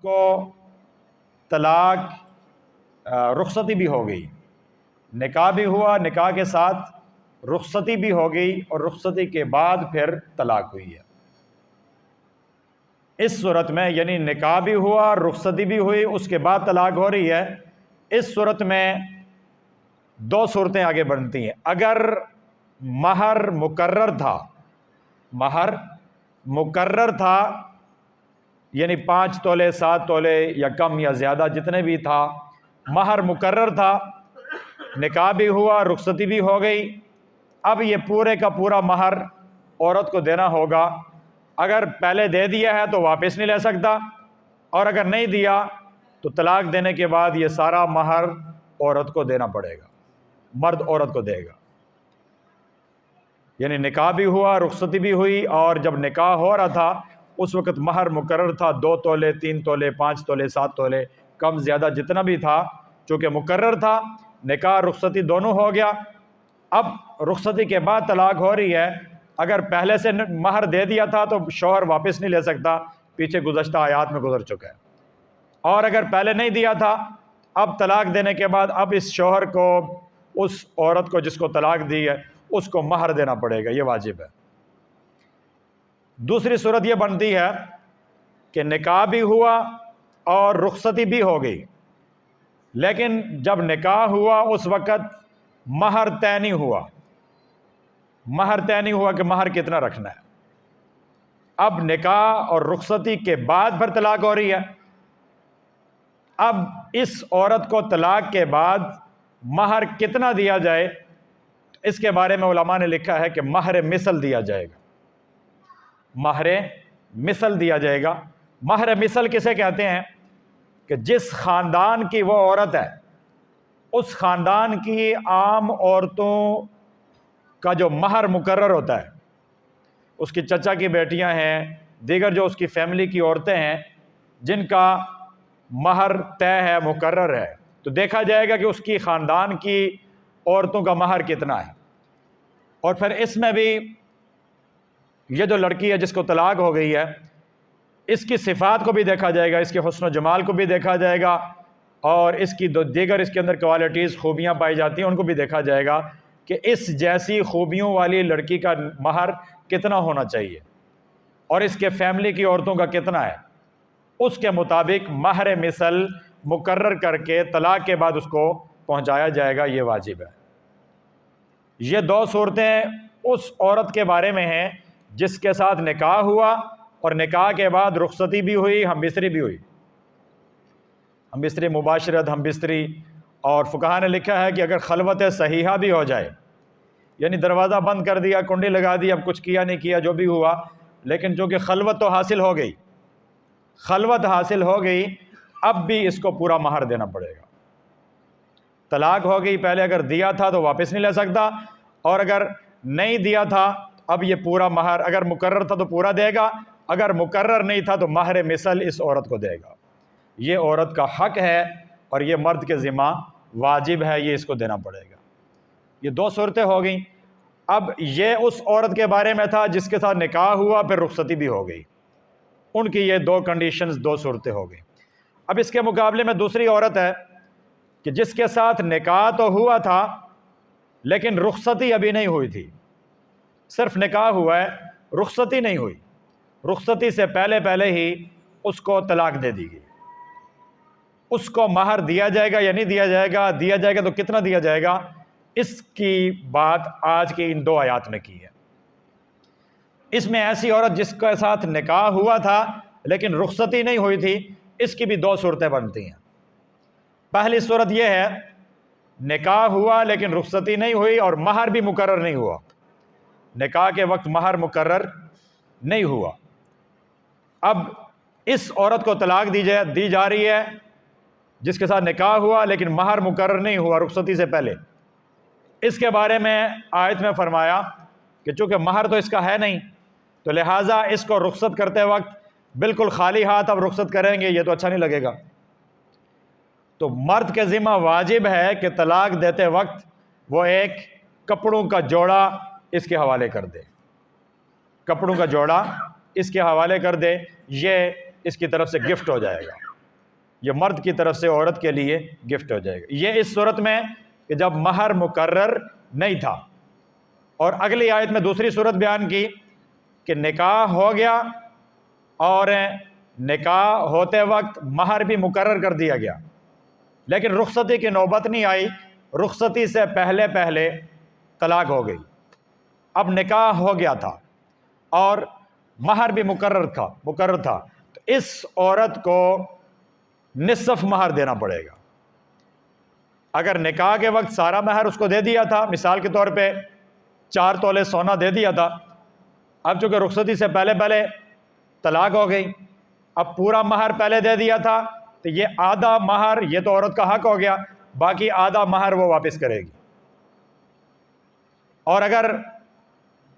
کو طلاق رخصتی بھی ہو گئی، نکاح بھی ہوا، نکاح کے ساتھ رخصتی بھی ہو گئی اور رخصتی کے بعد پھر طلاق ہوئی ہے، اس صورت میں یعنی نکاح بھی ہوا، رخصتی بھی ہوئی، اس کے بعد طلاق ہو رہی ہے، اس صورت میں دو صورتیں آگے بڑھتی ہیں۔ اگر مہر مقرر تھا، مہر مقرر تھا یعنی 5 تولے 7 تولے یا کم یا زیادہ جتنے بھی تھا، مہر مقرر تھا، نکاح بھی ہوا، رخصتی بھی ہو گئی، اب یہ پورے کا پورا مہر عورت کو دینا ہوگا۔ اگر پہلے دے دیا ہے تو واپس نہیں لے سکتا، اور اگر نہیں دیا تو طلاق دینے کے بعد یہ سارا مہر عورت کو دینا پڑے گا، مرد عورت کو دے گا۔ یعنی نکاح بھی ہوا، رخصتی بھی ہوئی، اور جب نکاح ہو رہا تھا اس وقت مہر مقرر تھا 2 تولے 3 تولے 5 تولے 7 تولے، کم زیادہ جتنا بھی تھا، چونکہ مقرر تھا، نکاح رخصتی دونوں ہو گیا۔ اب رخصتی کے بعد طلاق ہو رہی ہے، اگر پہلے سے مہر دے دیا تھا تو شوہر واپس نہیں لے سکتا، پیچھے گزشتہ آیات میں گزر چکا ہے، اور اگر پہلے نہیں دیا تھا، اب طلاق دینے کے بعد اب اس شوہر کو، اس عورت کو جس کو طلاق دی ہے، اس کو مہر دینا پڑے گا، یہ واجب ہے۔ دوسری صورت یہ بنتی ہے کہ نکاح بھی ہوا اور رخصتی بھی ہو گئی، لیکن جب نکاح ہوا اس وقت مہر طے نہیں ہوا، مہر طے نہیں ہوا کہ مہر کتنا رکھنا ہے۔ اب نکاح اور رخصتی کے بعد پھر طلاق ہو رہی ہے، اب اس عورت کو طلاق کے بعد مہر کتنا دیا جائے، اس کے بارے میں علماء نے لکھا ہے کہ مہر مثل دیا جائے گا، مہر مثل دیا جائے گا۔ مہر مثل کسے کہتے ہیں؟ کہ جس خاندان کی وہ عورت ہے، اس خاندان کی عام عورتوں کا جو مہر مقرر ہوتا ہے، اس کی چچا کی بیٹیاں ہیں، دیگر جو اس کی فیملی کی عورتیں ہیں جن کا مہر طے ہے، مقرر ہے، تو دیکھا جائے گا کہ اس کی خاندان کی عورتوں کا مہر کتنا ہے، اور پھر اس میں بھی یہ جو لڑکی ہے جس کو طلاق ہو گئی ہے، اس کی صفات کو بھی دیکھا جائے گا، اس کے حسن و جمال کو بھی دیکھا جائے گا، اور اس کی دیگر اس کے اندر کوالٹیز، خوبیاں پائی جاتی ہیں، ان کو بھی دیکھا جائے گا کہ اس جیسی خوبیوں والی لڑکی کا مہر کتنا ہونا چاہیے اور اس کے فیملی کی عورتوں کا کتنا ہے، اس کے مطابق مہر مثل مقرر کر کے طلاق کے بعد اس کو پہنچایا جائے گا، یہ واجب ہے۔ یہ دو صورتیں اس عورت کے بارے میں ہیں جس کے ساتھ نکاح ہوا اور نکاح کے بعد رخصتی بھی ہوئی، ہم بستری بھی ہوئی، ہم بستری مباشرت، ہم بستری، اور فقہا نے لکھا ہے کہ اگر خلوت صحیحہ بھی ہو جائے، یعنی دروازہ بند کر دیا، کنڈی لگا دی، اب کچھ کیا نہیں کیا، جو بھی ہوا، لیکن چونکہ خلوت تو حاصل ہو گئی، خلوت حاصل ہو گئی، اب بھی اس کو پورا مہر دینا پڑے گا۔ طلاق ہو گئی، پہلے اگر دیا تھا تو واپس نہیں لے سکتا، اور اگر نہیں دیا تھا اب یہ پورا مہر، اگر مقرر تھا تو پورا دے گا، اگر مقرر نہیں تھا تو مہر مثل اس عورت کو دے گا۔ یہ عورت کا حق ہے اور یہ مرد کے ذمہ واجب ہے، یہ اس کو دینا پڑے گا۔ یہ دو صورتیں ہو گئیں۔ اب یہ اس عورت کے بارے میں تھا جس کے ساتھ نکاح ہوا پھر رخصتی بھی ہو گئی، ان کی یہ دو کنڈیشنز، دو صورتیں ہو گئیں۔ اب اس کے مقابلے میں دوسری عورت ہے کہ جس کے ساتھ نکاح تو ہوا تھا لیکن رخصتی ابھی نہیں ہوئی تھی، صرف نکاح ہوا ہے، رخصتی نہیں ہوئی، رخصتی سے پہلے پہلے ہی اس کو طلاق دے دی گئی۔ اس کو مہر دیا جائے گا یا نہیں دیا جائے گا؟ دیا جائے گا تو کتنا دیا جائے گا؟ اس کی بات آج کی ان دو آیات میں کی ہے۔ اس میں ایسی عورت جس کے ساتھ نکاح ہوا تھا لیکن رخصتی نہیں ہوئی تھی، اس کی بھی دو صورتیں بنتی ہیں۔ پہلی صورت یہ ہے، نکاح ہوا لیکن رخصتی نہیں ہوئی اور مہر بھی مقرر نہیں ہوا، نکاح کے وقت مہر مقرر نہیں ہوا، اب اس عورت کو طلاق دی جا رہی ہے جس کے ساتھ نکاح ہوا لیکن مہر مقرر نہیں ہوا رخصتی سے پہلے۔ اس کے بارے میں آیت میں فرمایا کہ چونکہ مہر تو اس کا ہے نہیں، تو لہٰذا اس کو رخصت کرتے وقت بالکل خالی ہاتھ اب رخصت کریں گے، یہ تو اچھا نہیں لگے گا، تو مرد کے ذمہ واجب ہے کہ طلاق دیتے وقت وہ ایک کپڑوں کا جوڑا اس کے حوالے کر دے، کپڑوں کا جوڑا اس کے حوالے کر دے، یہ اس کی طرف سے گفٹ ہو جائے گا۔ یہ مرد کی طرف سے عورت کے لیے گفٹ ہو جائے گا۔ یہ اس صورت میں کہ جب مہر مقرر نہیں تھا۔ اور اگلی آیت میں دوسری صورت بیان کی کہ نکاح ہو گیا اور نکاح ہوتے وقت مہر بھی مقرر کر دیا گیا، لیکن رخصتی کی نوبت نہیں آئی، رخصتی سے پہلے پہلے طلاق ہو گئی۔ اب نکاح ہو گیا تھا اور مہر بھی مقرر تھا، تو اس عورت کو نصف مہر دینا پڑے گا۔ اگر نکاح کے وقت سارا مہر اس کو دے دیا تھا، مثال کے طور پہ 4 تولے سونا دے دیا تھا، اب چونکہ رخصتی سے پہلے پہلے طلاق ہو گئی، اب پورا مہر پہلے دے دیا تھا، تو یہ آدھا مہر یہ تو عورت کا حق ہو گیا، باقی آدھا مہر وہ واپس کرے گی۔ اور اگر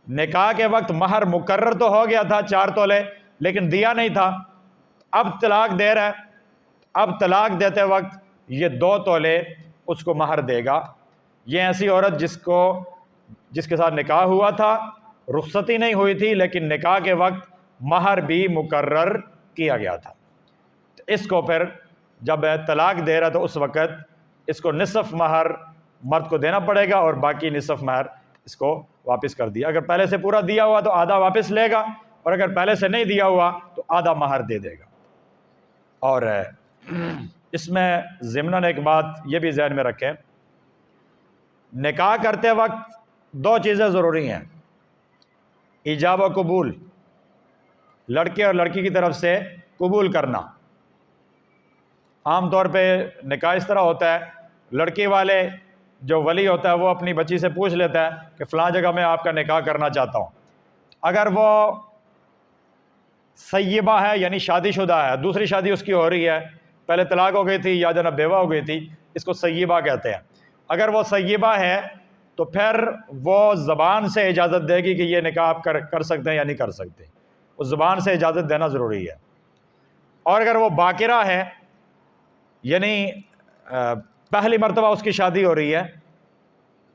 نکاح کے وقت مہر مقرر تو ہو گیا تھا 4 تولے، لیکن دیا نہیں تھا، اب طلاق دے رہا ہے، اب طلاق دیتے وقت یہ 2 تولے اس کو مہر دے گا۔ یہ ایسی عورت جس کے ساتھ نکاح ہوا تھا، رخصتی نہیں ہوئی تھی، لیکن نکاح کے وقت مہر بھی مقرر کیا گیا تھا، تو اس کو پھر جب طلاق دے رہا تو اس وقت اس کو نصف مہر مرد کو دینا پڑے گا اور باقی نصف مہر اس کو واپس کر دیا۔ اگر پہلے سے پورا دیا ہوا تو آدھا واپس لے گا، اور اگر پہلے سے نہیں دیا ہوا تو آدھا مہر دے دے گا۔ اور اس میں ضمناً ایک بات یہ بھی ذہن میں رکھیں، نکاح کرتے وقت 2 چیزیں ضروری ہیں، ایجاب و قبول، لڑکے اور لڑکی کی طرف سے قبول کرنا۔ عام طور پہ نکاح اس طرح ہوتا ہے، لڑکی والے جو ولی ہوتا ہے وہ اپنی بچی سے پوچھ لیتا ہے کہ فلاں جگہ میں آپ کا نکاح کرنا چاہتا ہوں۔ اگر وہ سیبہ ہے یعنی شادی شدہ ہے، دوسری شادی اس کی ہو رہی ہے، پہلے طلاق ہو گئی تھی یا جناب بیوہ ہو گئی تھی، اس کو سیبہ کہتے ہیں۔ اگر وہ سیبہ ہے تو پھر وہ زبان سے اجازت دے گی کہ یہ نکاح آپ کر سکتے ہیں یا نہیں کر سکتے، اس زبان سے اجازت دینا ضروری ہے۔ اور اگر وہ باکرہ ہے یعنی پہلی مرتبہ اس کی شادی ہو رہی ہے،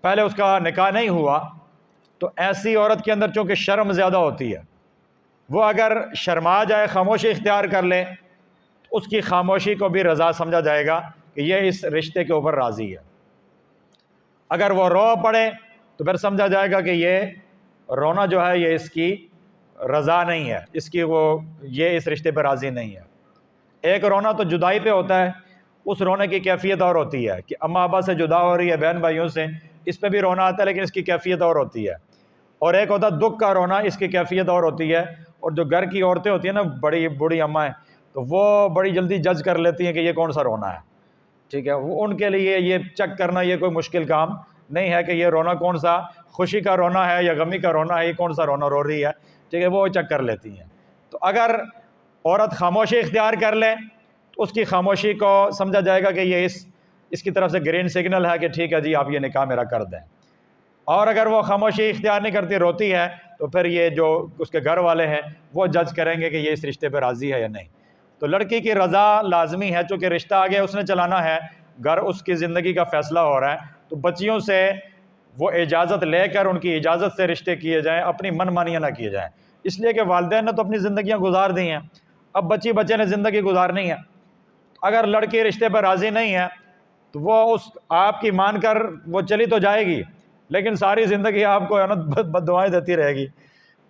پہلے اس کا نکاح نہیں ہوا، تو ایسی عورت کے اندر چونکہ شرم زیادہ ہوتی ہے، وہ اگر شرما جائے، خاموشی اختیار کر لے، تو اس کی خاموشی کو بھی رضا سمجھا جائے گا کہ یہ اس رشتے کے اوپر راضی ہے۔ اگر وہ رو پڑے تو پھر سمجھا جائے گا کہ یہ رونا جو ہے یہ اس کی رضا نہیں ہے، یہ اس رشتے پہ راضی نہیں ہے۔ ایک رونا تو جدائی پہ ہوتا ہے، اس رونے کی کیفیت اور ہوتی ہے کہ اماں ابا سے جدا ہو رہی ہے، بہن بھائیوں سے، اس پہ بھی رونا آتا ہے لیکن اس کی کیفیت اور ہوتی ہے۔ اور ایک ہوتا ہے دکھ کا رونا، اس کی کیفیت اور ہوتی ہے۔ اور جو گھر کی عورتیں ہوتی ہیں نا، بڑی بوڑھی اماں ہیں، تو وہ بڑی جلدی جج کر لیتی ہیں کہ یہ کون سا رونا ہے، ٹھیک ہے، وہ ان کے لیے یہ چیک کرنا یہ کوئی مشکل کام نہیں ہے کہ یہ رونا کون سا خوشی کا رونا ہے یا غمی کا رونا ہے، یہ کون سا رونا رو رہی ہے، ٹھیک ہے، وہ چیک کر لیتی ہیں۔ تو اگر عورت خاموشی اختیار کر لے تو اس کی خاموشی کو سمجھا جائے گا کہ یہ اس کی طرف سے گرین سگنل ہے کہ ٹھیک ہے جی آپ یہ نکاح میرا کر دیں۔ اور اگر وہ خاموشی اختیار نہیں کرتی، روتی ہے، تو پھر یہ جو اس کے گھر والے ہیں وہ جج کریں گے کہ یہ اس رشتے پہ راضی ہے یا نہیں۔ تو لڑکی کی رضا لازمی ہے، چونکہ رشتہ آگے اس نے چلانا ہے، گھر اس کی زندگی کا فیصلہ ہو رہا ہے، تو بچیوں سے وہ اجازت لے کر ان کی اجازت سے رشتے کیے جائیں، اپنی من مانیاں نہ کیے جائیں، اس لیے کہ والدین نے تو اپنی زندگیاں گزار دی ہیں، اب بچے نے زندگی گزارنی ہے۔ اگر لڑکی رشتے پر راضی نہیں ہے تو وہ آپ کی مان کر وہ چلی تو جائے گی، لیکن ساری زندگی آپ کو بد دعائیں دیتی رہے گی۔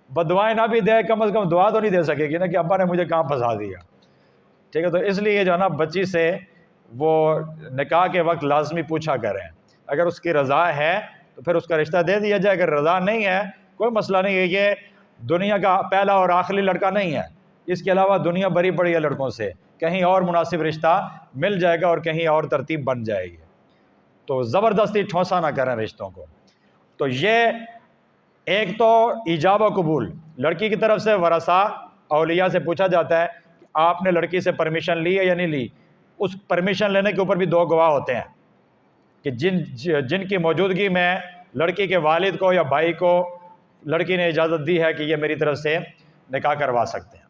بد دعائیں نہ بھی دے، کم از کم دعا تو نہیں دے سکے گی نا کہ ابا نے مجھے کہاں پھنسا دیا، ٹھیک ہے۔ تو اس لیے جو ہے نا بچی سے وہ نکاح کے وقت لازمی پوچھا کریں، اگر اس کی رضا ہے تو پھر اس کا رشتہ دے دیا جائے، اگر رضا نہیں ہے کوئی مسئلہ نہیں ہے، یہ دنیا کا پہلا اور آخری لڑکا نہیں ہے، اس کے علاوہ دنیا بھری پڑی ہے لڑکوں سے، کہیں اور مناسب رشتہ مل جائے گا اور کہیں اور ترتیب بن جائے گی، تو زبردستی ٹھونسا نہ کریں رشتوں کو۔ تو یہ ایک تو ایجاب و قبول، لڑکی کی طرف سے ورثاء اولیاء سے پوچھا جاتا ہے کہ آپ نے لڑکی سے پرمیشن لی ہے یا نہیں لی، اس پرمیشن لینے کے اوپر بھی 2 گواہ ہوتے ہیں کہ جن کی موجودگی میں لڑکی کے والد کو یا بھائی کو لڑکی نے اجازت دی ہے کہ یہ میری طرف سے نکاح کروا سکتے ہیں۔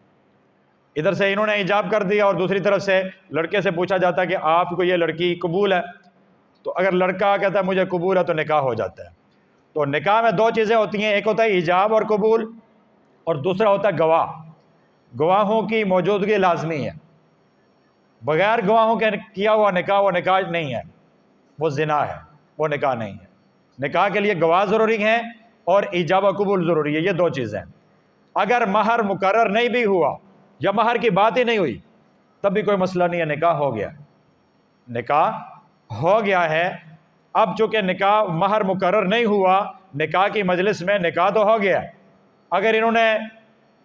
ادھر سے انہوں نے ایجاب کر دیا اور دوسری طرف سے لڑکے سے پوچھا جاتا ہے کہ آپ کو یہ لڑکی قبول ہے، تو اگر لڑکا کہتا ہے مجھے قبول ہے تو نکاح ہو جاتا ہے۔ تو نکاح میں 2 چیزیں ہوتی ہیں، ایک ہوتا ہے ایجاب اور قبول، اور دوسرا ہوتا ہے گواہ۔ گواہوں کی موجودگی لازمی ہے۔ بغیر گواہوں کے کیا ہوا نکاح وہ نکاح نہیں ہے، وہ زنا ہے، وہ نکاح نہیں ہے۔ نکاح کے لیے گواہ ضروری ہیں اور ایجاب و قبول ضروری ہے، یہ دو چیزیں۔ اگر مہر مقرر نہیں بھی ہوا یا مہر کی بات ہی نہیں ہوئی تب بھی کوئی مسئلہ نہیں ہے، نکاح ہو گیا، نکاح ہو گیا ہے۔ اب چونکہ نکاح مہر مقرر نہیں ہوا، نکاح کی مجلس میں نکاح تو ہو گیا، اگر انہوں نے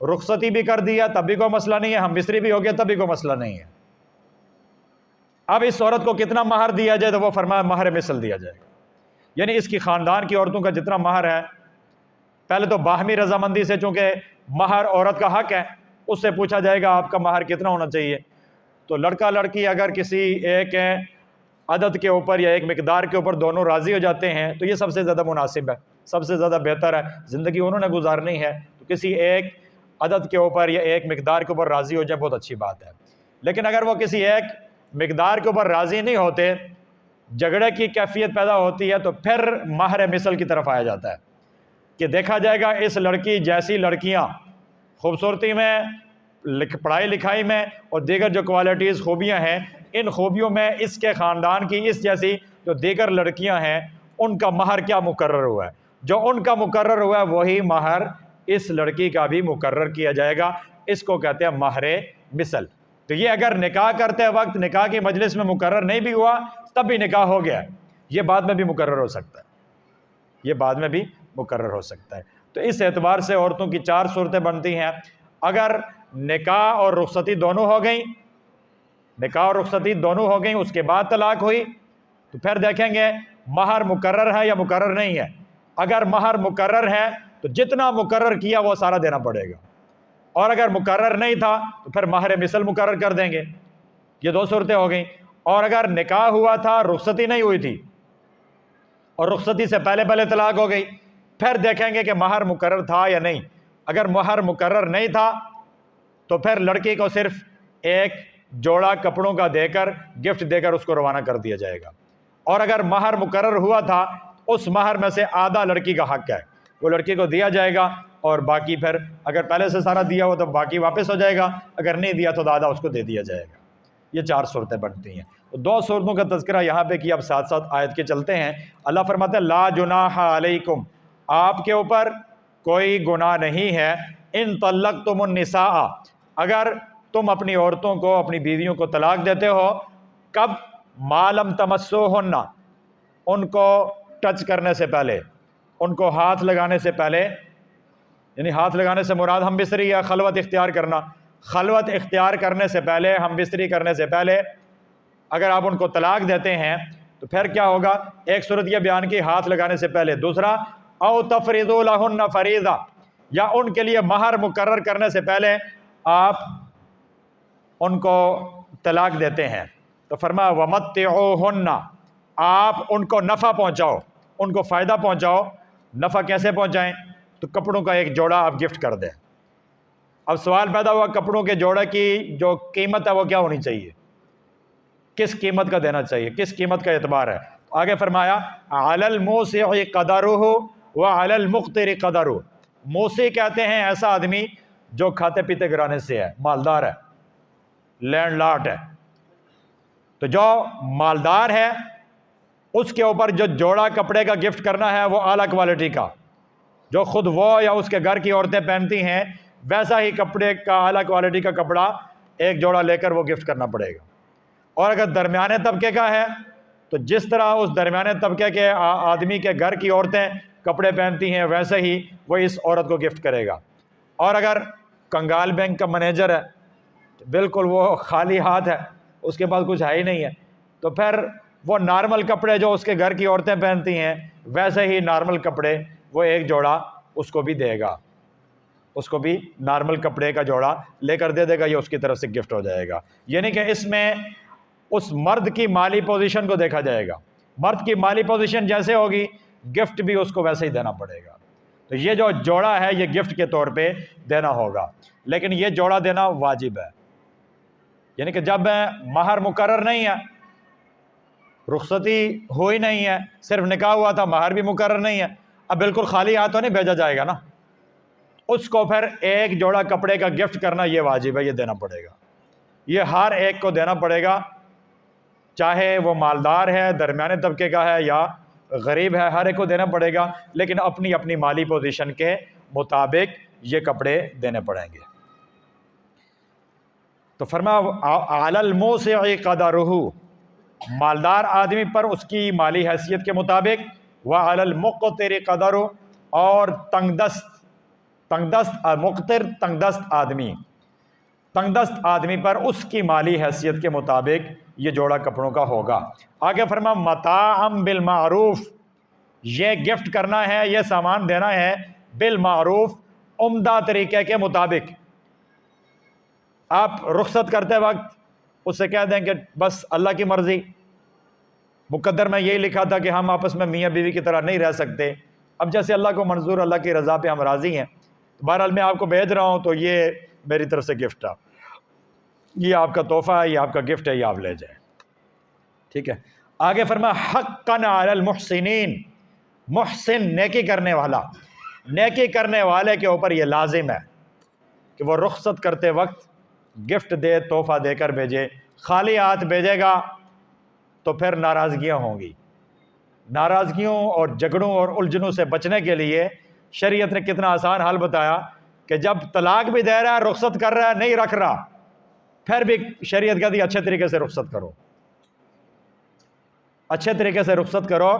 رخصتی بھی کر دیا تب بھی کوئی مسئلہ نہیں ہے، ہم مصری بھی ہو گیا تب بھی کوئی مسئلہ نہیں ہے۔ اب اس عورت کو کتنا مہر دیا جائے تو وہ فرمایا مہر مثل دیا جائے گا، یعنی اس کی خاندان کی عورتوں کا جتنا مہر ہے، پہلے تو باہمی رضامندی سے، چونکہ مہر عورت کا حق ہے، اس سے پوچھا جائے گا آپ کا مہر کتنا ہونا چاہیے۔ تو لڑکا لڑکی اگر کسی ایک عدد کے اوپر یا ایک مقدار کے اوپر دونوں راضی ہو جاتے ہیں تو یہ سب سے زیادہ مناسب ہے، سب سے زیادہ بہتر ہے، زندگی انہوں نے گزارنی ہے تو کسی ایک عدد کے اوپر یا ایک مقدار کے اوپر راضی ہو جائے بہت اچھی بات ہے۔ لیکن اگر وہ کسی ایک مقدار کے اوپر راضی نہیں ہوتے، جھگڑے کی کیفیت پیدا ہوتی ہے، تو پھر مہر مثل کی طرف آیا جاتا ہے کہ دیکھا جائے گا اس لڑکی جیسی لڑکیاں خوبصورتی میں، پڑھائی لکھائی میں اور دیگر جو کوالٹیز خوبیاں ہیں، ان خوبیوں میں اس کے خاندان کی اس جیسی جو دیگر لڑکیاں ہیں ان کا مہر کیا مقرر ہوا ہے، جو ان کا مقرر ہوا ہے وہی مہر اس لڑکی کا بھی مقرر کیا جائے گا، اس کو کہتے ہیں مہر مثل۔ تو یہ اگر نکاح کرتے وقت نکاح کی مجلس میں مقرر نہیں بھی ہوا تب بھی نکاح ہو گیا، یہ بعد میں بھی مقرر ہو سکتا ہے، یہ بعد میں بھی مقرر ہو سکتا ہے۔ تو اس اعتبار سے عورتوں کی 4 صورتیں بنتی ہیں۔ اگر نکاح اور رخصتی دونوں ہو گئیں، نکاح اور رخصتی دونوں ہو گئیں، اس کے بعد طلاق ہوئی تو پھر دیکھیں گے مہر مقرر ہے یا مقرر نہیں ہے۔ اگر مہر مقرر ہے تو جتنا مقرر کیا وہ سارا دینا پڑے گا، اور اگر مقرر نہیں تھا تو پھر مہر مثل مقرر کر دیں گے۔ یہ 2 صورتیں ہو گئیں۔ اور اگر نکاح ہوا تھا، رخصتی نہیں ہوئی تھی اور رخصتی سے پہلے پہلے طلاق ہو گئی، پھر دیکھیں گے کہ مہر مقرر تھا یا نہیں۔ اگر مہر مقرر نہیں تھا تو پھر لڑکی کو صرف ایک جوڑا کپڑوں کا دے کر، گفٹ دے کر اس کو روانہ کر دیا جائے گا، اور اگر مہر مقرر ہوا تھا اس مہر میں سے آدھا لڑکی کا حق ہے، وہ لڑکی کو دیا جائے گا، اور باقی پھر اگر پہلے سے سارا دیا ہو تو باقی واپس ہو جائے گا، اگر نہیں دیا تو آدھا اس کو دے دیا جائے گا۔ یہ 4 صورتیں بنتی ہیں۔ 2 صورتوں کا تذکرہ یہاں پہ کیا، اب ساتھ ساتھ آیت کے چلتے ہیں۔ اللہ فرماتے ہیں لا جناح علیکم، آپ کے اوپر کوئی گناہ نہیں ہے، ان طلقتم النساء، اگر تم اپنی عورتوں کو، اپنی بیویوں کو طلاق دیتے ہو، کب؟ ما لم تمسوہن، ان کو ٹچ کرنے سے پہلے، ان کو ہاتھ لگانے سے پہلے، یعنی ہاتھ لگانے سے مراد ہم بستری یا خلوت اختیار کرنا، خلوت اختیار کرنے سے پہلے، ہم بستری کرنے سے پہلے اگر آپ ان کو طلاق دیتے ہیں تو پھر کیا ہوگا؟ ایک صورت یہ بیان کی ہاتھ لگانے سے پہلے، دوسرا او تفریضوا لہن فریضہ، یا ان کے لیے مہر مقرر کرنے سے پہلے آپ ان کو طلاق دیتے ہیں، تو فرمایا ومتعوہن، آپ ان کو نفع پہنچاؤ، ان کو فائدہ پہنچاؤ۔ نفع کیسے پہنچائیں؟ تو کپڑوں کا ایک جوڑا آپ گفٹ کر دیں۔ اب سوال پیدا ہوا کپڑوں کے جوڑے کی جو قیمت ہے وہ کیا ہونی چاہیے، کس قیمت کا دینا چاہیے، کس قیمت کا اعتبار ہے؟ آگے فرمایا علی الموسع قدرہ وعلی المقتر قدرہ، موسع کہتے ہیں ایسا آدمی جو کھاتے پیتے گھرانے سے ہے، مالدار ہے، لینڈ لاٹ ہے، تو جو مالدار ہے اس کے اوپر جو جوڑا کپڑے کا گفٹ کرنا ہے وہ اعلیٰ کوالٹی کا، جو خود وہ یا اس کے گھر کی عورتیں پہنتی ہیں ویسا ہی کپڑے کا، اعلیٰ کوالٹی کا کپڑا ایک جوڑا لے کر وہ گفٹ کرنا پڑے گا۔ اور اگر درمیانے طبقے کا ہے تو جس طرح اس درمیانے طبقے کے آدمی کے گھر کی عورتیں کپڑے پہنتی ہیں ویسے ہی وہ اس عورت کو گفٹ کرے گا۔ اور اگر کنگال بینک کا مینیجر ہے، بالکل وہ خالی ہاتھ ہے، اس کے پاس کچھ ہے ہی نہیں ہے، تو پھر وہ نارمل کپڑے جو اس کے گھر کی عورتیں پہنتی ہیں ویسے ہی نارمل کپڑے وہ ایک جوڑا اس کو بھی دے گا، اس کو بھی نارمل کپڑے کا جوڑا لے کر دے دے گا، یہ اس کی طرف سے گفٹ ہو جائے گا۔ یعنی کہ اس میں اس مرد کی مالی پوزیشن کو دیکھا جائے گا، مرد کی مالی پوزیشن جیسے ہوگی گفٹ بھی اس کو ویسے ہی دینا پڑے گا۔ تو یہ جو جوڑا ہے یہ گفٹ کے طور پہ دینا ہوگا، لیکن یہ جوڑا دینا واجب ہے، یعنی کہ جب مہر مقرر نہیں ہے، رخصتی ہوئی نہیں ہے، صرف نکاح ہوا تھا، مہر بھی مقرر نہیں ہے، اب بالکل خالی ہاتھ تو نہیں بھیجا جائے گا نا، اس کو پھر ایک جوڑا کپڑے کا گفٹ کرنا یہ واجب ہے، یہ دینا پڑے گا۔ یہ ہر ایک کو دینا پڑے گا، چاہے وہ مالدار ہے، درمیانے طبقے کا ہے یا غریب ہے، ہر ایک کو دینا پڑے گا، لیکن اپنی اپنی مالی پوزیشن کے مطابق یہ کپڑے دینے پڑیں گے۔ تو فرمایا علی الموسع قدرہ، مالدار آدمی پر اس کی مالی حیثیت کے مطابق، وعلی المقتر قدرہ، اور تنگ دست مقتر تنگ دست آدمی پر اس کی مالی حیثیت کے مطابق یہ جوڑا کپڑوں کا ہوگا۔ آگے فرمایا متاعا بالمعروف، یہ گفٹ کرنا ہے، یہ سامان دینا ہے بالمعروف، عمدہ طریقے کے مطابق۔ آپ رخصت کرتے وقت اس سے کہہ دیں کہ بس اللہ کی مرضی، مقدر میں یہی لکھا تھا کہ ہم آپس میں میاں بیوی کی طرح نہیں رہ سکتے، اب جیسے اللہ کو منظور، اللہ کی رضا پہ ہم راضی ہیں، بہرحال میں آپ کو بھیج رہا ہوں، تو یہ میری طرف سے گفٹ ہے، یہ آپ کا تحفہ ہے، یہ آپ کا گفٹ ہے، یہ آپ لے جائیں، ٹھیک ہے۔ آگے فرمایا حقاً علی المحسنین، محسن نیکی کرنے والا، نیکی کرنے والے کے اوپر یہ لازم ہے کہ وہ رخصت کرتے وقت گفٹ دے، تحفہ دے کر بھیجے۔ خالی ہاتھ بھیجے گا تو پھر ناراضگیاں ہوں گی۔ ناراضگیوں اور جھگڑوں اور الجھنوں سے بچنے کے لیے شریعت نے کتنا آسان حل بتایا کہ جب طلاق بھی دے رہا ہے، رخصت کر رہا ہے، نہیں رکھ رہا، پھر بھی شریعت کہتی ہے اچھے طریقے سے رخصت کرو، اچھے طریقے سے رخصت کرو،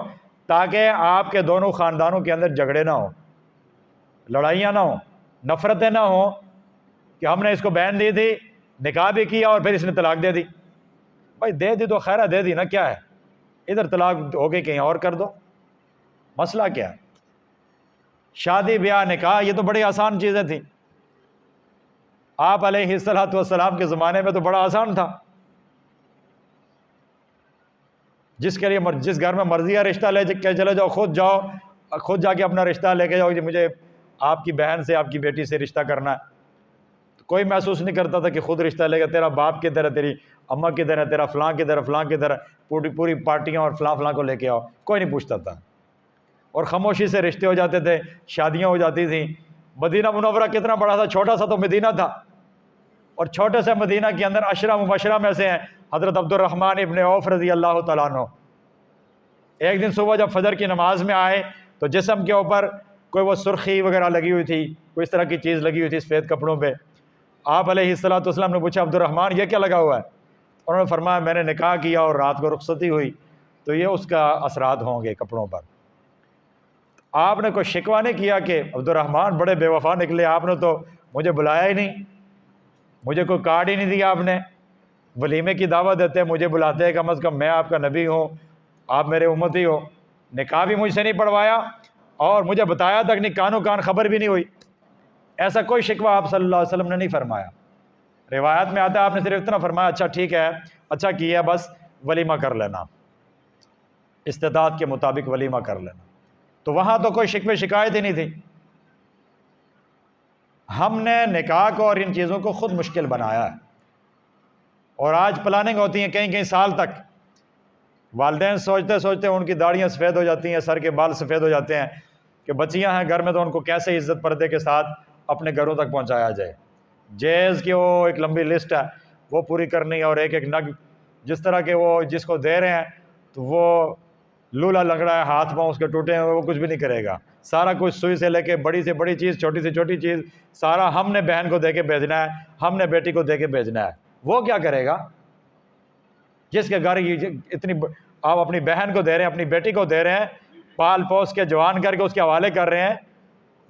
تاکہ آپ کے دونوں خاندانوں کے اندر جھگڑے نہ ہوں، لڑائیاں نہ ہوں، نفرتیں نہ ہوں کہ ہم نے اس کو بہن دی تھی، نکاح بھی کیا اور پھر اس نے طلاق دے دی۔ بھائی دے دی تو خیرہ دے دی نا، کیا ہے، ادھر طلاق ہو گئی کہیں اور کر دو، مسئلہ کیا ہے؟ شادی بیاہ نکاح یہ تو بڑی آسان چیزیں تھیں، آپ علیہ الصلوۃ والسلام کے زمانے میں تو بڑا آسان تھا، جس کے لیے جس گھر میں مرضی ہے رشتہ لے کے چلے جاؤ، خود جا کے اپنا رشتہ لے کے جاؤ کہ مجھے آپ کی بہن سے، آپ کی بیٹی سے رشتہ کرنا ہے، تو کوئی محسوس نہیں کرتا تھا کہ خود رشتہ لے گا، تیرا باپ کدھر ہے، تیری اماں کدھر ہے، تیرا فلاں کدھر ہے، فلاں کدھر ہے، پوری پارٹیاں اور فلاں کو لے کے آؤ، کوئی نہیں پوچھتا تھا، اور خاموشی سے رشتے ہو جاتے تھے، شادیاں ہو جاتی تھیں۔ مدینہ منورہ کتنا بڑا تھا، چھوٹا سا تو مدینہ تھا، اور چھوٹے سے مدینہ کے اندر 10 مبشرہ میں سے ہیں حضرت عبد الرحمن ابن عوف رضی اللہ تعالیٰ عنہ۔ ایک دن صبح جب فجر کی نماز میں آئے تو جسم کے اوپر کوئی وہ سرخی وغیرہ لگی ہوئی تھی، کوئی اس طرح کی چیز لگی ہوئی تھی سفید کپڑوں پہ۔ آپ علیہ الصلوۃ والسلام نے پوچھا عبد الرحمن یہ کیا لگا ہوا ہے؟ انہوں نے فرمایا میں نے نکاح کیا اور رات کو رخصتی ہوئی، تو یہ اس کا اثرات ہوں گے کپڑوں پر۔ آپ نے کوئی شکوہ نہیں کیا کہ عبد الرحمن بڑے بے وفا نکلے، آپ نے تو مجھے بلایا ہی نہیں، مجھے کوئی کارڈ ہی نہیں دیا، آپ نے ولیمے کی دعوت دیتے، مجھے بلاتے کم از کم، میں آپ کا نبی ہوں، آپ میرے امتی ہو، نکاح بھی مجھ سے نہیں پڑھوایا اور مجھے بتایا تک نہیں، کانوں کان خبر بھی نہیں ہوئی۔ ایسا کوئی شکوہ آپ صلی اللہ علیہ وسلم نے نہیں فرمایا۔ روایت میں آتا ہے آپ نے صرف اتنا فرمایا اچھا ٹھیک ہے، اچھا کیا، بس ولیمہ کر لینا، استطاعت کے مطابق ولیمہ کر لینا۔ تو وہاں تو کوئی شکوے شکایت ہی نہیں تھی۔ ہم نے نکاح کو اور ان چیزوں کو خود مشکل بنایا ہے، اور آج پلاننگ ہوتی ہیں کئی سال تک، والدین سوچتے سوچتے ان کی داڑیاں سفید ہو جاتی ہیں، سر کے بال سفید ہو جاتے ہیں کہ بچیاں ہیں گھر میں تو ان کو کیسے عزت پردے کے ساتھ اپنے گھروں تک پہنچایا جائے۔ جیز کی وہ ایک لمبی لسٹ ہے، وہ پوری کرنی ہے، اور ایک نگ جس طرح کے وہ جس کو دے رہے ہیں تو وہ لولا لنگڑا ہے، ہاتھ پاؤں اس کے ٹوٹے ہیں، وہ کچھ بھی نہیں کرے گا، سارا کچھ سوئی سے لے کے بڑی سے بڑی چیز، چھوٹی سے چھوٹی چیز، سارا ہم نے بہن کو دے کے بھیجنا ہے، ہم نے بیٹی کو دے کے بھیجنا ہے۔ وہ کیا کرے گا جس کے گھر اتنی آپ اپنی بہن کو دے رہے ہیں، اپنی بیٹی کو دے رہے ہیں، پال پوس کے جوان کر کے اس کے حوالے کر رہے ہیں،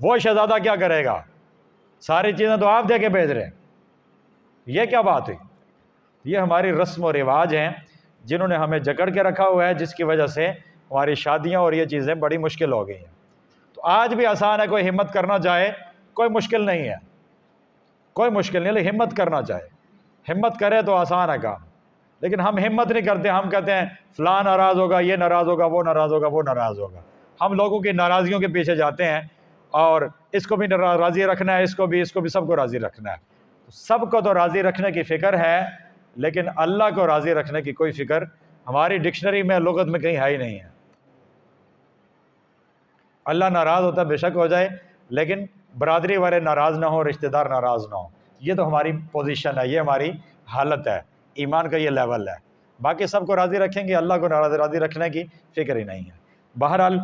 وہ شہزادہ کیا کرے گا؟ ساری چیزیں تو آپ دے کے بھیج رہے ہیں، یہ کیا بات ہوئی؟ یہ ہماری رسم و رواج ہیں جنہوں نے ہمیں جکڑ کے رکھا ہوا ہے، جس کی وجہ سے ہماری شادیاں اور یہ چیزیں بڑی مشکل ہو گئی ہیں۔ تو آج بھی آسان ہے، کوئی ہمت کرنا چاہے، کوئی مشکل نہیں ہے، کوئی مشکل نہیں، لیکن ہمت کرنا چاہے، ہمت کرے تو آسان ہے کام، لیکن ہم ہمت نہیں کرتے، ہم کہتے ہیں فلاں ناراض ہوگا، یہ ناراض ہوگا، وہ ناراض ہوگا، وہ ناراض ہوگا، ہم لوگوں کی ناراضگیوں کے پیچھے جاتے ہیں، اور اس کو بھی راضی رکھنا ہے، اس کو بھی، سب کو راضی رکھنا ہے۔ سب کو تو راضی رکھنے کی فکر ہے، لیکن اللہ کو راضی رکھنے کی کوئی فکر ہماری ڈکشنری میں، لغت میں کہیں ہے ہی نہیں ہے۔ اللہ ناراض ہوتا ہے بے شک ہو جائے، لیکن برادری والے ناراض نہ ہوں، رشتہ دار ناراض نہ ہوں، یہ تو ہماری پوزیشن ہے، یہ ہماری حالت ہے، ایمان کا یہ لیول ہے. باقی سب کو راضی رکھیں گے، اللہ کو راضی رکھنے کی فکر ہی نہیں ہے. بہرحال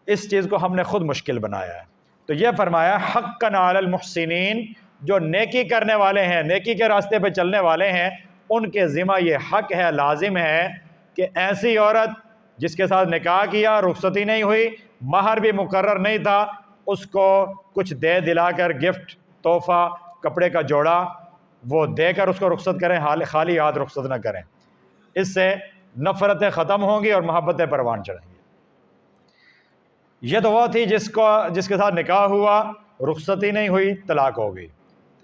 اس چیز کو ہم نے خود مشکل بنایا ہے. تو یہ فرمایا حقاً علی المحسنین، جو نیکی کرنے والے ہیں، نیکی کے راستے پہ چلنے والے ہیں، ان کے ذمہ یہ حق ہے، لازم ہے کہ ایسی عورت جس کے ساتھ نکاح کیا، رخصتی نہیں ہوئی، مہر بھی مقرر نہیں تھا، اس کو کچھ دے دلا کر گفٹ، تحفہ، کپڑے کا جوڑا وہ دے کر اس کو رخصت کریں، خالی ہاتھ رخصت نہ کریں. اس سے نفرتیں ختم ہوں گی اور محبتیں پروان چڑھیں گی. یہ تو وہ تھی جس کے ساتھ نکاح ہوا، رخصتی نہیں ہوئی، طلاق ہو گئی.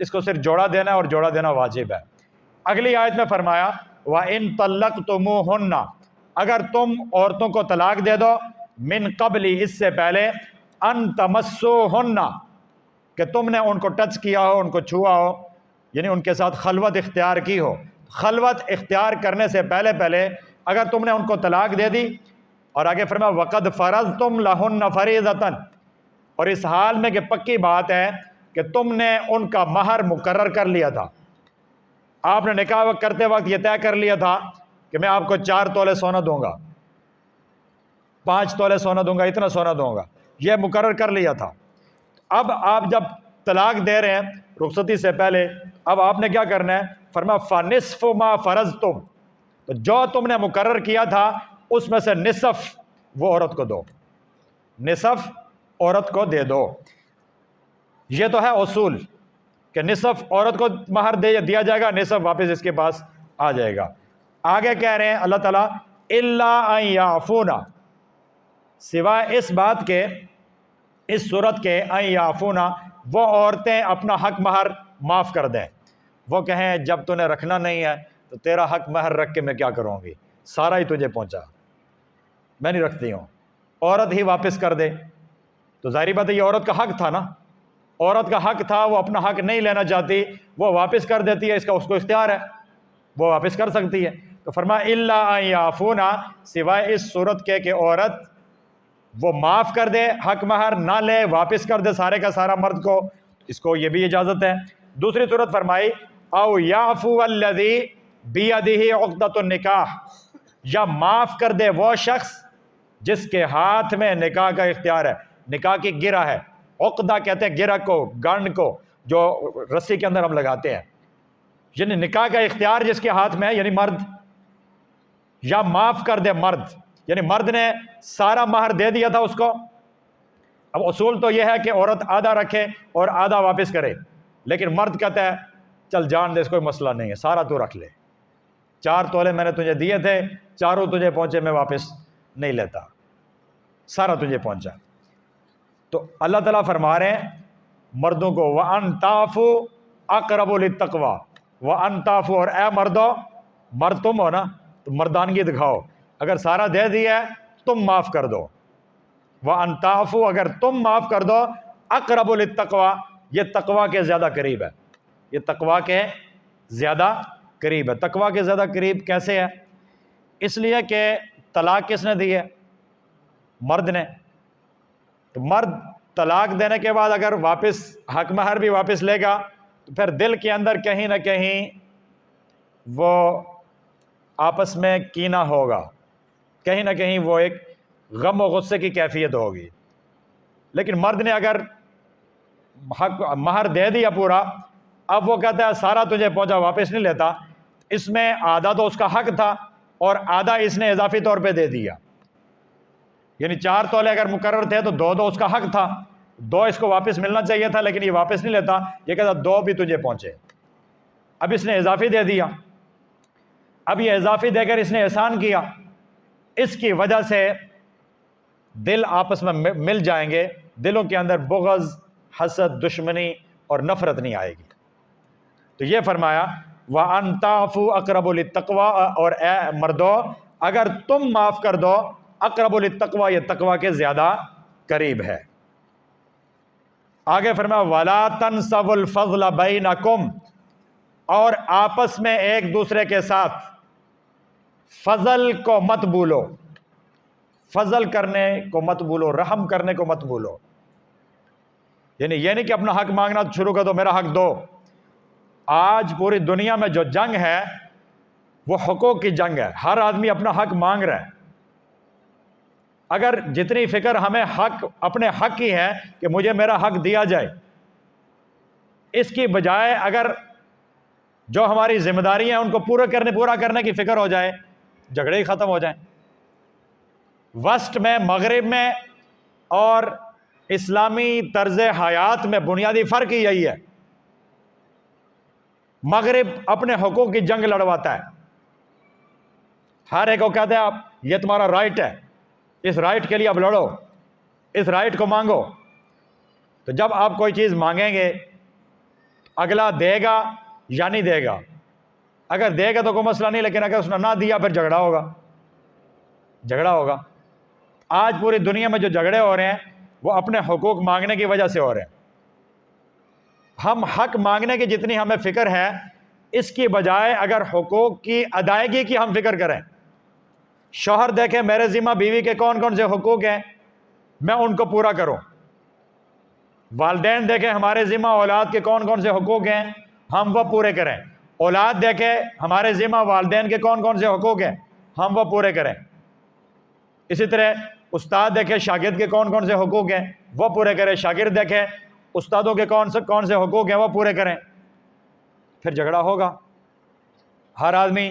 اس کو صرف جوڑا دینا ہے اور جوڑا دینا واجب ہے. اگلی آیت میں فرمایا وَإِن طَلَّقْتُمُوهُنَّ، اگر تم عورتوں کو طلاق دے دو، من قبل، اس سے پہلے، ان تمسوهن، کہ تم نے ان کو ٹچ کیا ہو، ان کو چھوا ہو، یعنی ان کے ساتھ خلوت اختیار کی ہو. خلوت اختیار کرنے سے پہلے اگر تم نے ان کو طلاق دے دی، اور آگے فرمایا وَقَدْ فَرَضْتُمْ لَهُنَّ فَرِيضَةً، اور اس حال میں کہ پکی بات ہے کہ تم نے ان کا مہر مقرر کر لیا تھا. آپ نے نکاح کرتے وقت یہ طے کر لیا تھا کہ میں آپ کو 4 تولے سونا دوں گا، 5 تولے سونا دوں گا، اتنا سونا دوں گا، یہ مقرر کر لیا تھا. اب آپ جب طلاق دے رہے ہیں رخصتی سے پہلے، اب آپ نے کیا کرنا ہے؟ فرمایا فَنِصْفُ مَا فَرَضْتُمْ، تو جو تم نے مقرر کیا تھا اس میں سے نصف وہ عورت کو دو، نصف عورت کو دے دو. یہ تو ہے اصول کہ نصف عورت کو مہر دیا جائے گا، نصف واپس اس کے پاس آ جائے گا. آگے کہہ رہے ہیں اللہ تعالیٰ إِلَّا أَن يَعْفُونَ، سوائے اس بات کے، اس صورت کے، أَن يَعْفُونَ، وہ عورتیں اپنا حق مہر معاف کر دیں. وہ کہیں جب تو نے رکھنا نہیں ہے تو تیرا حق مہر رکھ کے میں کیا کروں گی، سارا ہی تجھے پہنچا، میں نہیں رکھتی ہوں. عورت ہی واپس کر دے تو ظاہری بات ہے یہ عورت کا حق تھا نا، عورت کا حق تھا، وہ اپنا حق نہیں لینا چاہتی، وہ واپس کر دیتی ہے، اس کو اختیار ہے، وہ واپس کر سکتی ہے. تو فرمایا الا ان یعفون، سوائے اس صورت کے کہ عورت وہ معاف کر دے، حق مہر نہ لے، واپس کر دے سارے کا سارا مرد کو، اس کو یہ بھی اجازت ہے. دوسری صورت فرمائی او یعفو الذی بیدہ عقدۃ النکاح، یا معاف کر دے وہ شخص جس کے ہاتھ میں نکاح کا اختیار ہے، نکاح کی گرہ ہے. عقدہ کہتے ہیں گرہ کو، گانڈ کو، جو رسی کے اندر ہم لگاتے ہیں، یعنی نکاح کا اختیار جس کے ہاتھ میں ہے، یعنی مرد. یا معاف کر دے مرد، یعنی مرد نے سارا مہر دے دیا تھا اس کو. اب اصول تو یہ ہے کہ عورت آدھا رکھے اور آدھا واپس کرے، لیکن مرد کہتا ہے چل جان دے، اس کوئی مسئلہ نہیں ہے، سارا تو رکھ لے، 4 تولے میں نے تجھے دیے تھے، چاروں تجھے پہنچے، میں واپس نہیں لیتا، سارا تجھے پہنچا. تو اللہ تعالیٰ فرما رہے ہیں مردوں کو وَأَن تَعْفُوا أَقْرَبُ لِلتَّقْوَىٰ، وَأَن تَعْفُوا، اور اے مردو، مرد تم ہو نا تو مردانگی دکھاؤ، اگر سارا دے دیا ہے تم معاف کر دو. وَأَن تَعْفُوا، اگر تم معاف کر دو، أَقْرَبُ لِلتَّقْوَىٰ، یہ تقویٰ کے زیادہ قریب ہے، یہ تقویٰ کے زیادہ قریب ہے. تقویٰ کے زیادہ قریب کیسے ہے؟ اس لیے کہ طلاق کس نے دی ہے؟ مرد نے. تو مرد طلاق دینے کے بعد اگر واپس حق مہر بھی واپس لے گا تو پھر دل کے اندر کہیں نہ کہیں وہ آپس میں کینہ ہوگا، کہیں نہ کہیں وہ ایک غم و غصے کی کیفیت ہوگی. لیکن مرد نے اگر حق مہر دے دیا پورا، اب وہ کہتا ہے سارا تجھے پہنچا، واپس نہیں لیتا، اس میں آدھا تو اس کا حق تھا اور آدھا اس نے اضافی طور پہ دے دیا. یعنی 4 تولے اگر مقرر تھے تو 2 اس کا حق تھا، 2 اس کو واپس ملنا چاہیے تھا، لیکن یہ واپس نہیں لیتا، یہ کہتا 2 بھی تجھے پہنچے. اب اس نے اضافی دے دیا، اب یہ اضافی دے کر اس نے احسان کیا، اس کی وجہ سے دل آپس میں مل جائیں گے، دلوں کے اندر بغض، حسد، دشمنی اور نفرت نہیں آئے گی. تو یہ فرمایا وَأَن تَعْفُوا أَقْرَبُ لِلتَّقْوَىٰ، اور اے مردو اگر تم معاف کر دو، اقرب للتقویٰ، یہ تقویٰ کے زیادہ قریب ہے. آگے فرمایا وَلَا تَنْسَوُا الْفَضْلَ بَيْنَكُمْ، اور آپس میں ایک دوسرے کے ساتھ فضل کو مت بھولو، فضل کرنے کو مت بھولو، رحم کرنے کو مت بھولو. یعنی یہ نہیں کہ اپنا حق مانگنا شروع کر دو، میرا حق دو، آج پوری دنیا میں جو جنگ ہے وہ حقوق کی جنگ ہے. ہر آدمی اپنا حق مانگ رہا ہے. اگر جتنی فکر ہمیں اپنے حق کی ہے کہ مجھے میرا حق دیا جائے، اس کی بجائے اگر جو ہماری ذمہ داریاں ہیں ان کو پورا کرنے کی فکر ہو جائے، جھگڑے ہی ختم ہو جائیں. وسط میں، مغرب میں اور اسلامی طرز حیات میں بنیادی فرق ہی یہی ہے. مغرب اپنے حقوق کی جنگ لڑواتا ہے. ہر ایک کو کہتے ہیں آپ یہ تمہارا رائٹ ہے، اس رائٹ کے لیے اب لڑو، اس رائٹ کو مانگو. تو جب آپ کوئی چیز مانگیں گے اگلا دے گا یا نہیں دے گا. اگر دے گا تو کوئی مسئلہ نہیں، لیکن اگر اس نے نہ دیا پھر جھگڑا ہوگا. آج پوری دنیا میں جو جھگڑے ہو رہے ہیں وہ اپنے حقوق مانگنے کی وجہ سے ہو رہے ہیں. ہم حق مانگنے کی جتنی ہمیں فکر ہے، اس کی بجائے اگر حقوق کی ادائیگی کی ہم فکر کریں. شوہر دیکھیں میرے ذمہ بیوی کے کون کون سے حقوق ہیں، میں ان کو پورا کروں. والدین دیکھیں ہمارے ذمہ اولاد کے کون کون سے حقوق ہیں، ہم وہ پورے کریں. اولاد دیکھیں ہمارے ذمہ والدین کے کون کون سے حقوق ہیں، ہم وہ پورے کریں. اسی طرح استاد دیکھیں شاگرد کے کون کون سے حقوق ہیں، وہ پورے کریں. شاگرد دیکھیں استادوں کے کون سے حقوق ہیں، وہ پورے کریں. پھر جھگڑا ہوگا. ہر آدمی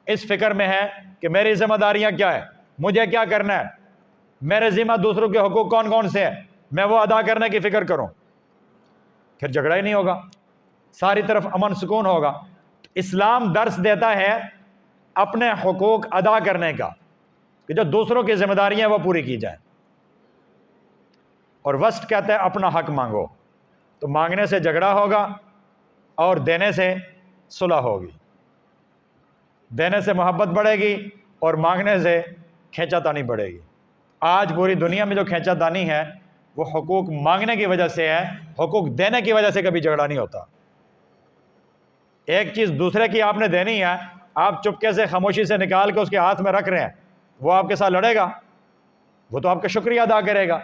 اس فکر میں ہے کہ میری ذمہ داریاں کیا ہے، مجھے کیا کرنا ہے، میرے ذمہ دوسروں کے حقوق کون کون سے ہیں، میں وہ ادا کرنے کی فکر کروں. پھر جھگڑا ہی نہیں ہوگا، ساری طرف امن سکون ہوگا. اسلام درس دیتا ہے اپنے حقوق ادا کرنے کا، کہ جو دوسروں کی ذمہ داریاں وہ پوری کی جائیں. اور وسط کہتا ہے اپنا حق مانگو. تو مانگنے سے جھگڑا ہوگا اور دینے سے صلح ہوگی. دینے سے محبت بڑھے گی اور مانگنے سے کھینچا تانی بڑھے گی. آج پوری دنیا میں جو کھینچا تانی ہے وہ حقوق مانگنے کی وجہ سے ہے، حقوق دینے کی وجہ سے کبھی جھگڑا نہیں ہوتا. ایک چیز دوسرے کی آپ نے دینی ہے، آپ چپکے سے خاموشی سے نکال کے اس کے ہاتھ میں رکھ رہے ہیں، وہ آپ کے ساتھ لڑے گا، وہ تو آپ کا شکریہ ادا کرے گا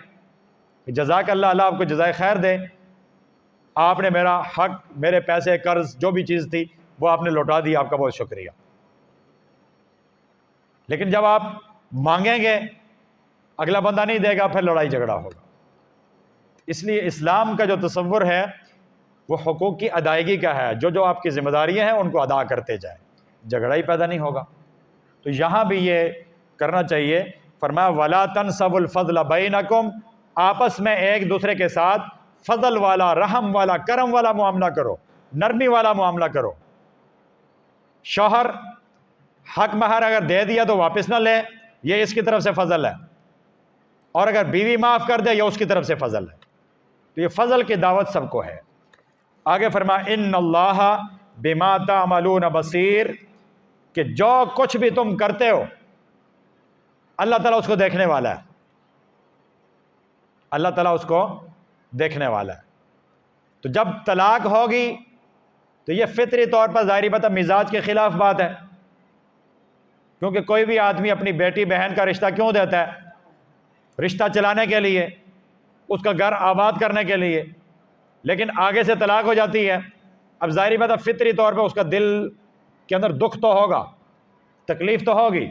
کہ جزاک اللہ، اللہ آپ کو جزائے خیر دے، آپ نے میرا حق، میرے پیسے، قرض، جو بھی چیز تھی وہ آپ نے لوٹا دی، آپ کا بہت شکریہ. لیکن جب آپ مانگیں گے اگلا بندہ نہیں دے گا، پھر لڑائی جھگڑا ہوگا. اس لیے اسلام کا جو تصور ہے وہ حقوق کی ادائیگی کا ہے. جو آپ کی ذمہ داریاں ہیں ان کو ادا کرتے جائیں، جھگڑا ہی پیدا نہیں ہوگا. تو یہاں بھی یہ کرنا چاہیے. فرمایا وَلَا تَنْسَوُا الْفَضْلَ بَيْنَكُمْ، آپس میں ایک دوسرے کے ساتھ فضل والا، رحم والا، کرم والا معاملہ کرو، نرمی والا معاملہ کرو. شوہر حق مہر اگر دے دیا تو واپس نہ لے، یہ اس کی طرف سے فضل ہے. اور اگر بیوی معاف کر دے یہ اس کی طرف سے فضل ہے. تو یہ فضل کی دعوت سب کو ہے. آگے فرمایا ان اللہ بما تعملون بصیر، کہ جو کچھ بھی تم کرتے ہو اللہ تعالیٰ اس کو دیکھنے والا ہے. اللہ تعالیٰ اس کو دیکھنے والا ہے. تو جب طلاق ہوگی تو یہ فطری طور پر ظاہری بات مزاج کے خلاف بات ہے، کیونکہ کوئی بھی آدمی اپنی بیٹی بہن کا رشتہ کیوں دیتا ہے؟ رشتہ چلانے کے لیے، اس کا گھر آباد کرنے کے لیے. لیکن آگے سے طلاق ہو جاتی ہے، اب ظاہری بات ہے فطری طور پہ اس کا دل کے اندر دکھ تو ہوگا، تکلیف تو ہوگی.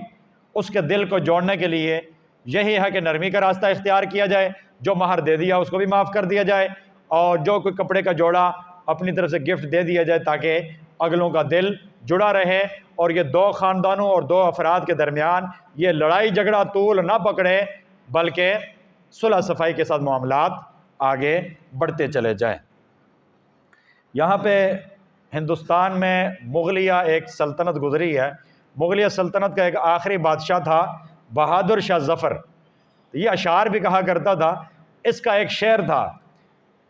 اس کے دل کو جوڑنے کے لیے یہی ہے کہ نرمی کا راستہ اختیار کیا جائے. جو مہر دے دیا اس کو بھی معاف کر دیا جائے، اور جو کوئی کپڑے کا جوڑا اپنی طرف سے گفٹ دے دیا جائے تاکہ اگلوں کا دل جڑا رہے، اور یہ دو خاندانوں اور دو افراد کے درمیان یہ لڑائی جھگڑا طول نہ پکڑے، بلکہ صلح صفائی کے ساتھ معاملات آگے بڑھتے چلے جائیں. یہاں پہ ہندوستان میں مغلیہ ایک سلطنت گزری ہے. مغلیہ سلطنت کا ایک آخری بادشاہ تھا بہادر شاہ ظفر. یہ اشعار بھی کہا کرتا تھا. اس کا ایک شعر تھا،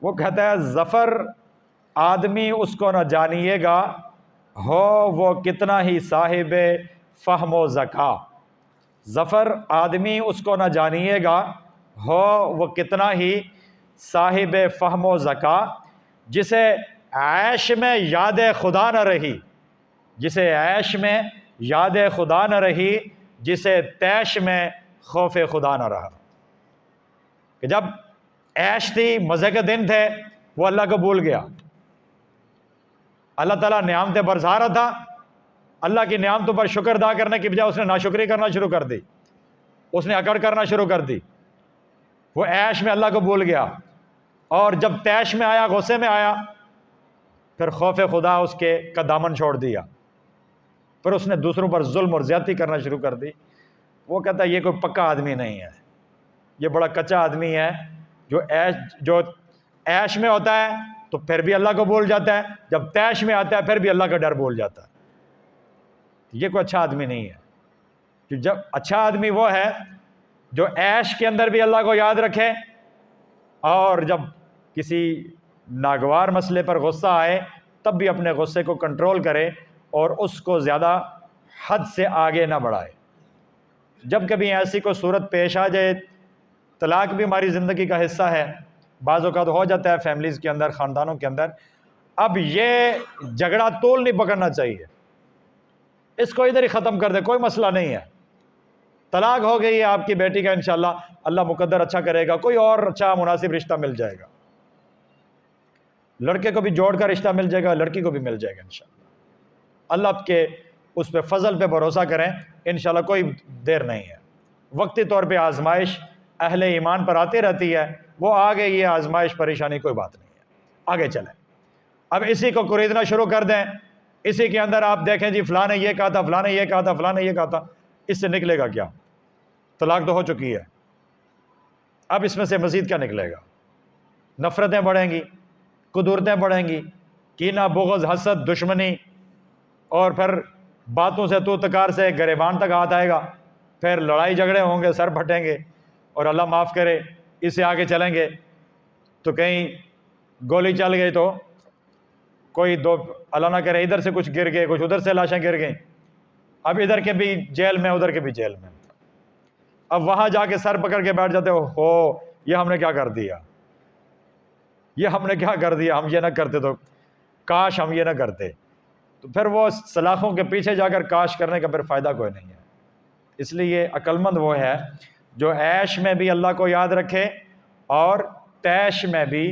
وہ کہتا ہے ظفر آدمی اس کو نہ جانیے گا، ہو وہ کتنا ہی صاحب فہم و ذکا. ظفر آدمی اس کو نہ جانیے گا، ہو وہ کتنا ہی صاحب فہم و ذکا. جسے عیش میں یاد خدا نہ رہی، جسے عیش میں یاد خدا نہ رہی، جسے تیش میں خوف خدا نہ رہا. کہ جب عیش تھی، مزے کے دن تھے، وہ اللہ کو بھول گیا. اللہ تعالیٰ نعمتیں برسا رہا تھا، اللہ کی نعمتوں پر شکر ادا کرنے کی بجائے اس نے ناشکری کرنا شروع کر دی، اس نے اکڑ کرنا شروع کر دی، وہ عیش میں اللہ کو بھول گیا، اور جب طیش میں آیا، غصے میں آیا، پھر خوف خدا اس کے کا دامن چھوڑ دیا، پھر اس نے دوسروں پر ظلم اور زیادتی کرنا شروع کر دی۔ وہ کہتا ہے یہ کوئی پکا آدمی نہیں ہے، یہ بڑا کچا آدمی ہے، جو عیش میں ہوتا ہے تو پھر بھی اللہ کو بھول جاتا ہے، جب طیش میں آتا ہے پھر بھی اللہ کا ڈر بھول جاتا ہے۔ یہ کوئی اچھا آدمی نہیں ہے۔ جب اچھا آدمی وہ ہے جو عیش کے اندر بھی اللہ کو یاد رکھے، اور جب کسی ناگوار مسئلے پر غصہ آئے تب بھی اپنے غصے کو کنٹرول کرے اور اس کو زیادہ حد سے آگے نہ بڑھائے۔ جب کبھی ایسی کوئی صورت پیش آ جائے، طلاق بھی ہماری زندگی کا حصہ ہے، بعض اوقات ہو جاتا ہے فیملیز کے اندر، خاندانوں کے اندر، اب یہ جھگڑا تول نہیں پکڑنا چاہیے، اس کو ادھر ہی ختم کر دے، کوئی مسئلہ نہیں ہے، طلاق ہو گئی ہے آپ کی بیٹی کا، انشاءاللہ اللہ مقدر اچھا کرے گا، کوئی اور اچھا مناسب رشتہ مل جائے گا، لڑکے کو بھی جوڑ کا رشتہ مل جائے گا، لڑکی کو بھی مل جائے گا انشاءاللہ۔ اللہ کے اس پہ فضل پہ بھروسہ کریں، انشاءاللہ کوئی دیر نہیں ہے۔ وقتی طور پہ آزمائش اہل ایمان پر آتی رہتی ہے، وہ آ گئی یہ آزمائش، پریشانی، کوئی بات نہیں ہے، آگے چلیں۔ اب اسی کو خریدنا شروع کر دیں، اسی کے اندر آپ دیکھیں جی فلاں نے یہ کہا تھا، فلاں نے یہ کہا تھا، فلاں نے یہ کہا تھا، اس سے نکلے گا کیا؟ طلاق تو ہو چکی ہے، اب اس میں سے مزید کیا نکلے گا؟ نفرتیں بڑھیں گی، قدورتیں بڑھیں گی، کینہ، بغض، حسد، دشمنی، اور پھر باتوں سے تو تکار سے گریبان تک ہاتھ آئے گا، پھر لڑائی جھگڑے ہوں گے، سر پھٹیں گے، اور اللہ معاف کرے اس سے آگے چلیں گے تو کہیں گولی چل گئی تو کوئی دو اللہ نہ کرے ادھر سے کچھ گر گئے، کچھ ادھر سے لاشیں گر گئیں، اب ادھر کے بھی جیل میں، ادھر کے بھی جیل میں، اب وہاں جا کے سر پکڑ کے بیٹھ جاتے ہو یہ ہم نے کیا کر دیا، یہ ہم نے کیا کر دیا، ہم یہ نہ کرتے تو کاش ہم یہ نہ کرتے، تو پھر وہ سلاخوں کے پیچھے جا کر کاش کرنے کا پھر فائدہ کوئی نہیں ہے۔ اس لیے عقل مند وہ ہے جو عیش میں بھی اللہ کو یاد رکھے اور طیش میں بھی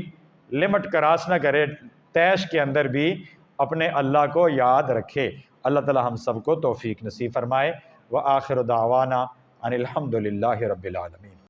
لمٹ کراس نہ کرے، طیش کے اندر بھی اپنے اللہ کو یاد رکھے۔ اللہ تعالی ہم سب کو توفیق نصیب فرمائے۔ وآخر دعوانا ان الحمد للہ رب العالمین۔